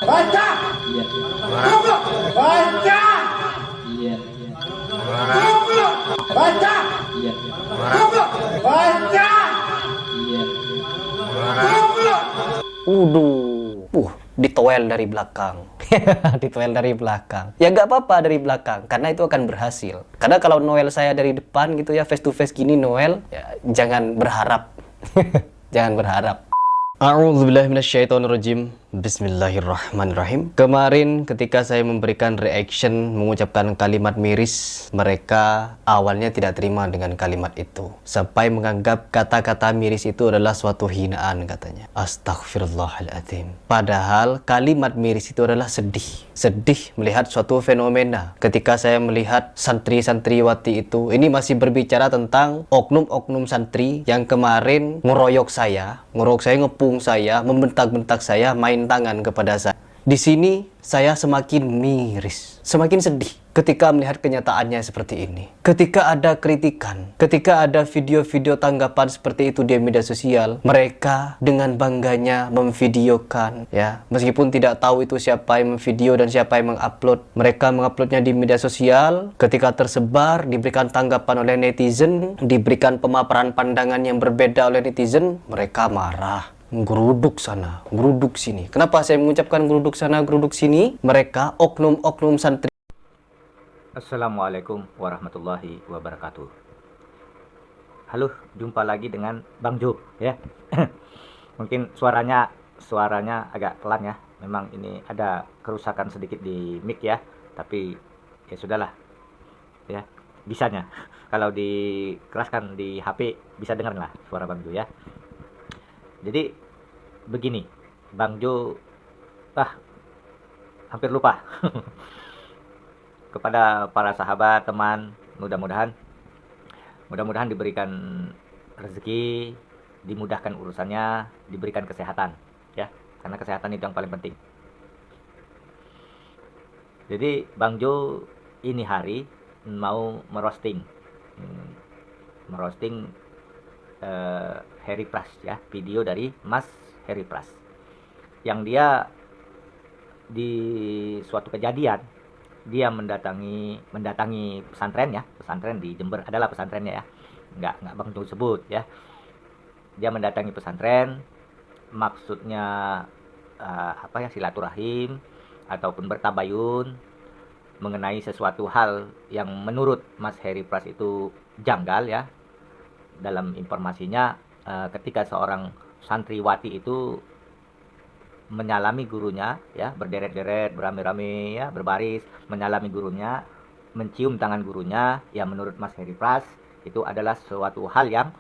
Baca. Iya. Goblok. Baca. Iya. Goblok. Baca. Iya. Goblok. Baca. Iya. Goblok. Ditoel dari belakang. Ditoel dari belakang. Ya nggak apa-apa dari belakang, karena itu akan berhasil. Karena kalau Noel saya dari depan gitu ya, face to face gini Noel, ya jangan berharap. Jangan berharap. A'udzubillahiminasyaitonirrajim. Bismillahirrahmanirrahim. Kemarin ketika saya memberikan reaction mengucapkan kalimat miris, mereka awalnya tidak terima dengan kalimat itu, sampai menganggap kata-kata miris itu adalah suatu hinaan katanya. Astaghfirullahaladzim. Padahal kalimat miris itu adalah sedih. Sedih melihat suatu fenomena. Ketika saya melihat santri-santriwati itu, ini masih berbicara tentang oknum-oknum santri yang kemarin ngeroyok saya, ngepung saya, membentak-bentak saya, main tangan kepada saya. Di sini saya semakin miris, semakin sedih ketika melihat kenyataannya seperti ini. Ketika ada kritikan, ketika ada video-video tanggapan seperti itu di media sosial, mereka dengan bangganya memvideokan, ya, meskipun tidak tahu itu siapa yang memvideo dan siapa yang mengupload. Mereka menguploadnya di media sosial. Ketika tersebar, diberikan tanggapan oleh netizen, diberikan pemaparan pandangan yang berbeda oleh netizen, mereka marah. Geruduk sana, geruduk sini. Kenapa saya mengucapkan geruduk sana, geruduk sini? Mereka oknum-oknum santri. Assalamualaikum warahmatullahi wabarakatuh. Halo, jumpa lagi dengan Bang Jo ya. Mungkin suaranya agak pelan ya. Memang ini ada kerusakan sedikit di mic ya. Tapi ya sudahlah. Ya, bisanya. Kalau dikeraskan di HP bisa dengar lah suara Bang Jo ya. Jadi begini, Bang Jo hampir lupa. Kepada para sahabat, teman, mudah-mudahan diberikan rezeki, dimudahkan urusannya, diberikan kesehatan ya. Karena kesehatan itu yang paling penting. Jadi Bang Jo ini hari mau merosting Harry Pras ya, video dari Mas Harry Pras yang dia di suatu kejadian dia mendatangi pesantren ya, pesantren di Jember adalah pesantrennya ya, nggak Bang Jo sebut ya. Dia mendatangi pesantren, maksudnya silaturahim ataupun bertabayun mengenai sesuatu hal yang menurut Mas Harry Pras itu janggal ya. Dalam informasinya, ketika seorang santriwati itu menyalami gurunya ya, berderet-deret, beramai-ramai ya, berbaris menyalami gurunya, mencium tangan gurunya, ya menurut Mas Harry Pras itu adalah suatu hal yang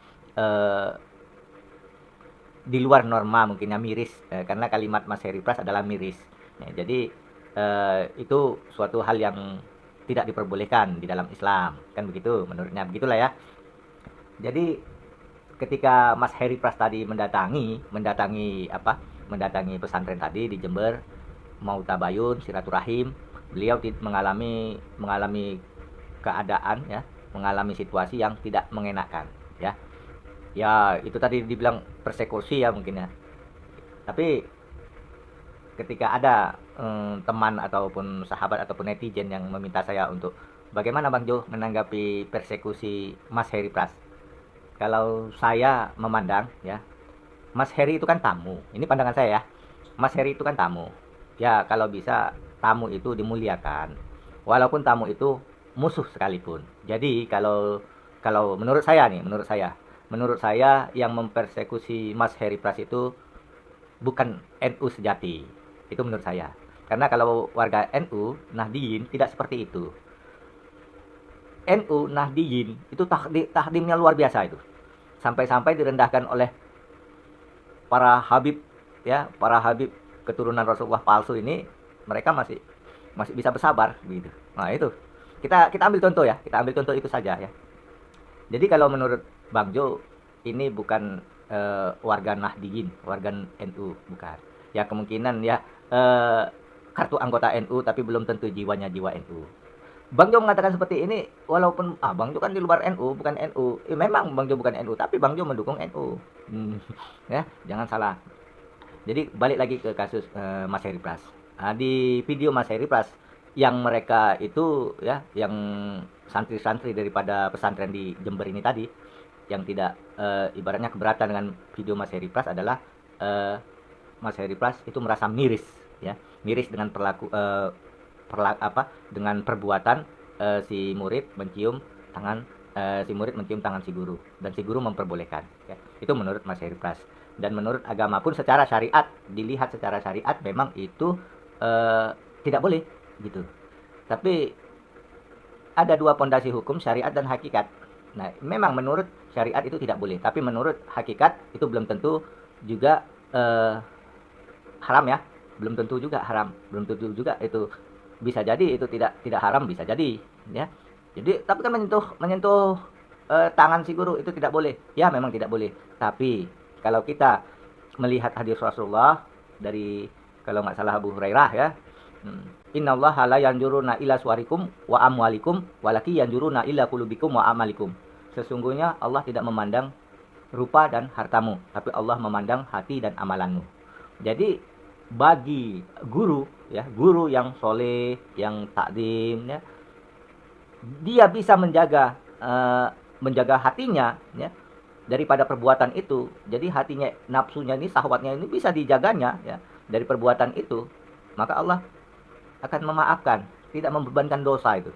di luar norma, mungkinnya miris, karena kalimat Mas Harry Pras adalah miris ya. Jadi itu suatu hal yang tidak diperbolehkan di dalam Islam, kan begitu menurutnya, begitulah ya. Jadi ketika Mas Harry Pras tadi mendatangi pesantren tadi di Jember, mau tabayun, silaturahim, beliau mengalami keadaan ya, mengalami situasi yang tidak mengenakan ya. Ya, itu tadi dibilang persekusi ya mungkin ya. Tapi ketika ada teman ataupun sahabat ataupun netizen yang meminta saya untuk bagaimana Bang Jo menanggapi persekusi Mas Harry Pras. Kalau saya memandang ya, Mas Harry itu kan tamu. Ini pandangan saya ya. Mas Harry itu kan tamu. Ya, kalau bisa tamu itu dimuliakan. Walaupun tamu itu musuh sekalipun. Jadi kalau menurut saya yang mempersekusi Mas Harry Pras itu bukan NU sejati. Itu menurut saya. Karena kalau warga NU Nahdliyin tidak seperti itu. NU Nahdliyin itu takdimnya luar biasa itu. Sampai-sampai direndahkan oleh para habib ya, para habib keturunan Rasulullah palsu ini, mereka masih bisa bersabar begitu. Nah, itu. Kita ambil contoh ya, kita ambil contoh itu saja ya. Jadi kalau menurut Bang Jo ini bukan warga Nahdliyin, warga NU bukan. Ya kemungkinan ya kartu anggota NU tapi belum tentu jiwanya jiwa NU. Bang Jo mengatakan seperti ini, walaupun Bang Jo kan di luar NU, bukan NU. Memang Bang Jo bukan NU, tapi Bang Jo mendukung NU. Ya, jangan salah. Jadi balik lagi ke kasus Mas Harry Pras. Di video Mas Heri Pras yang mereka itu ya, yang santri-santri daripada pesantren di Jember ini tadi, yang tidak ibaratnya keberatan dengan video Mas Heri Pras adalah Mas Heri Pras itu merasa miris, ya, miris dengan dengan perbuatan si murid mencium tangan si guru, dan si guru memperbolehkan, ya. Itu menurut Mas Heri Pras. Dan menurut agama pun secara syariat, dilihat secara syariat memang itu tidak boleh gitu. Tapi ada dua pondasi hukum, syariat dan hakikat. Nah, memang menurut syariat itu tidak boleh, tapi menurut hakikat itu belum tentu juga haram, ya. Belum tentu juga haram, belum tentu juga itu bisa jadi itu tidak haram, bisa jadi, ya. Jadi tapi kan menyentuh tangan si guru itu tidak boleh. Ya, memang tidak boleh. Tapi kalau kita melihat hadis Rasulullah dari, kalau nggak salah, Abu Hurairah, ya. Innallaha la yanjuruna ila suwarikum wa amwalikum walaki yanjuruna ila qulubikum wa amalikum. Sesungguhnya Allah tidak memandang rupa dan hartamu, tapi Allah memandang hati dan amalanmu. Jadi bagi guru, ya, guru yang soleh, yang takdim, ya, dia bisa menjaga hatinya, ya, daripada perbuatan itu. Jadi hatinya, nafsunya ini, syahwatnya ini bisa dijaganya, ya, dari perbuatan itu. Maka Allah akan memaafkan, tidak membebankan dosa itu.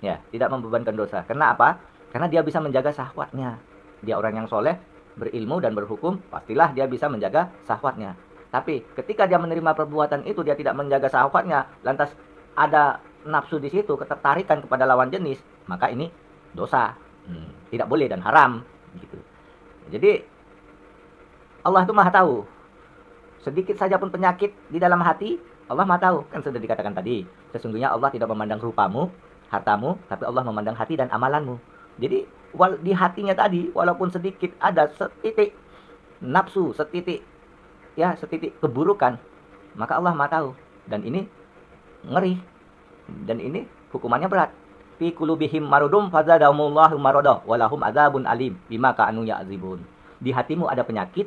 Ya, tidak membebankan dosa. Karena apa? Karena dia bisa menjaga syahwatnya. Dia orang yang soleh, berilmu dan berhukum, pastilah dia bisa menjaga syahwatnya. Tapi ketika dia menerima perbuatan itu, dia tidak menjaga syahwatnya, lantas ada nafsu di situ, ketertarikan kepada lawan jenis, maka ini dosa. Tidak boleh dan haram gitu. Jadi Allah itu Maha tahu. Sedikit saja pun penyakit di dalam hati, Allah Maha tahu. Kan sudah dikatakan tadi, sesungguhnya Allah tidak memandang rupamu, hartamu, tapi Allah memandang hati dan amalanmu. Jadi di hatinya tadi, walaupun sedikit ada setitik nafsu, setitik keburukan, maka Allah Maha tahu. Dan ini ngeri, dan ini hukumannya berat. Fi qulubihim maradun fazadahumullahu maradah walahum adzabun alim bima kanu ya'zibun. Di hatimu ada penyakit,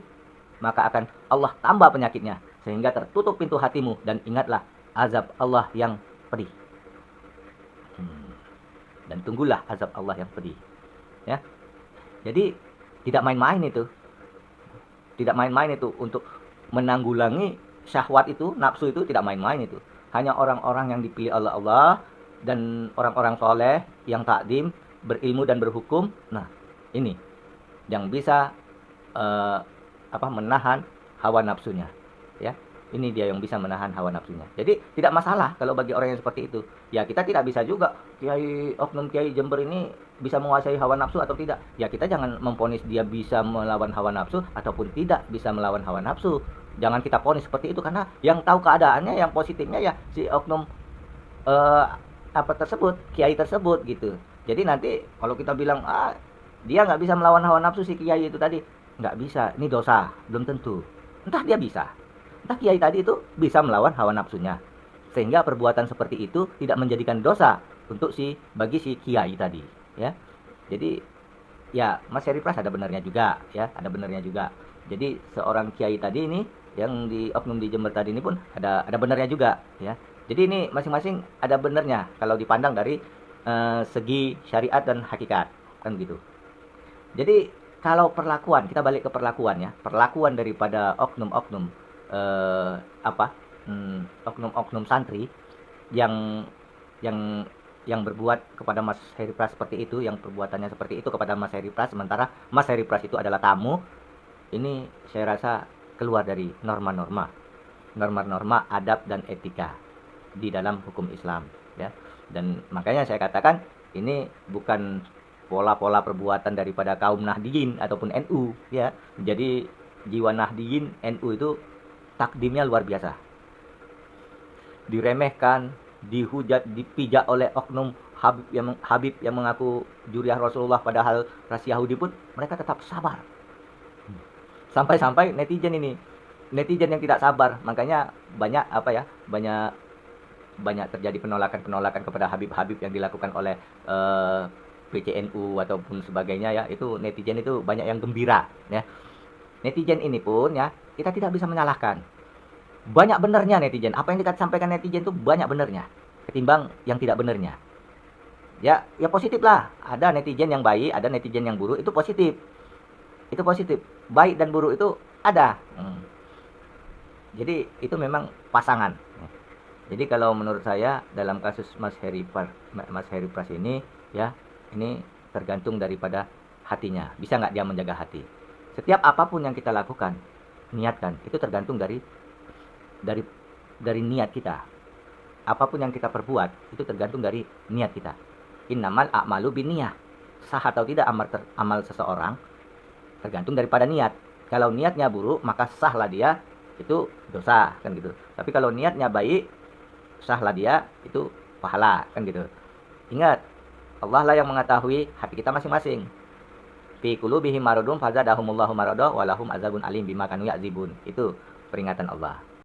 maka akan Allah tambah penyakitnya sehingga tertutup pintu hatimu, dan ingatlah azab Allah yang pedih. Dan tunggulah azab Allah yang pedih, ya. Jadi tidak main-main itu. Tidak main-main itu untuk menanggulangi syahwat itu, nafsu itu, tidak main-main itu. Hanya orang-orang yang dipilih oleh Allah dan orang-orang soleh yang takdim, berilmu dan berhukum. Nah, ini yang bisa menahan hawa nafsunya, ya. Ini dia yang bisa menahan hawa nafsunya. Jadi tidak masalah kalau bagi orang yang seperti itu. Ya, kita tidak bisa juga oknum kiai Jember ini bisa menguasai hawa nafsu atau tidak. Ya, kita jangan memponis dia bisa melawan hawa nafsu ataupun tidak bisa melawan hawa nafsu. Jangan kita ponis seperti itu, karena yang tahu keadaannya, yang positifnya ya si oknum tersebut, kiai tersebut gitu. Jadi nanti kalau kita bilang dia nggak bisa melawan hawa nafsu si kiai itu tadi, nggak bisa, ini dosa, belum tentu. Entah dia bisa, entah kiai tadi itu bisa melawan hawa nafsunya, sehingga perbuatan seperti itu tidak menjadikan dosa untuk bagi si kiai tadi, ya. Jadi ya Mas Heri Pras ada benarnya juga, ya, ada benarnya juga. Jadi seorang kiai tadi ini yang di oknum di Jember tadi ini pun ada benarnya juga, ya. Jadi ini masing-masing ada benarnya kalau dipandang dari segi syariat dan hakikat, kan gitu. Jadi kalau perlakuan, kita balik ke perlakuan, ya. Perlakuan daripada oknum-oknum oknum-oknum santri yang berbuat kepada Mas Heri Pras seperti itu, yang perbuatannya seperti itu kepada Mas Heri Pras, sementara Mas Heri Pras itu adalah tamu. Ini saya rasa keluar dari norma-norma adab dan etika di dalam hukum Islam, ya. Dan makanya saya katakan ini bukan pola-pola perbuatan daripada kaum Nahdiyin ataupun NU, ya. Jadi jiwa Nahdiyin NU itu takdimnya luar biasa. Diremehkan, dihujat, dipijak oleh oknum Habib yang mengaku juriah Rasulullah, padahal ras Yahudi pun mereka tetap sabar. Sampai-sampai netizen yang tidak sabar, makanya banyak terjadi penolakan kepada Habib-Habib yang dilakukan oleh PCNU ataupun sebagainya, ya. Itu netizen itu banyak yang gembira, ya. Netizen ini pun, ya, kita tidak bisa menyalahkan. banyak benernya netizen. Apa yang sampaikan netizen itu banyak benernya ketimbang yang tidak benernya. Ya positif lah. Ada netizen yang baik, ada netizen yang buruk, itu positif. Itu positif. Baik dan buruk itu ada. Jadi itu memang pasangan. Jadi kalau menurut saya dalam kasus Mas Heri Pras ini, ya ini tergantung daripada hatinya. Bisa nggak dia menjaga hati? Setiap apapun yang kita lakukan, niatkan, itu tergantung dari niat kita. Apapun yang kita perbuat, itu tergantung dari niat kita. Innamal a'malu binniyah. Sah atau tidak amal seseorang tergantung daripada niat. Kalau niatnya buruk, maka sahlah dia, itu dosa, kan gitu. Tapi kalau niatnya baik, sahlah dia, itu pahala, kan gitu. Ingat, Allah lah yang mengetahui hati kita masing-masing. Fi qulubihim maradun fazadahumullahu marada wa lahum azabun alim bima kanu ya'zibun. Itu peringatan Allah.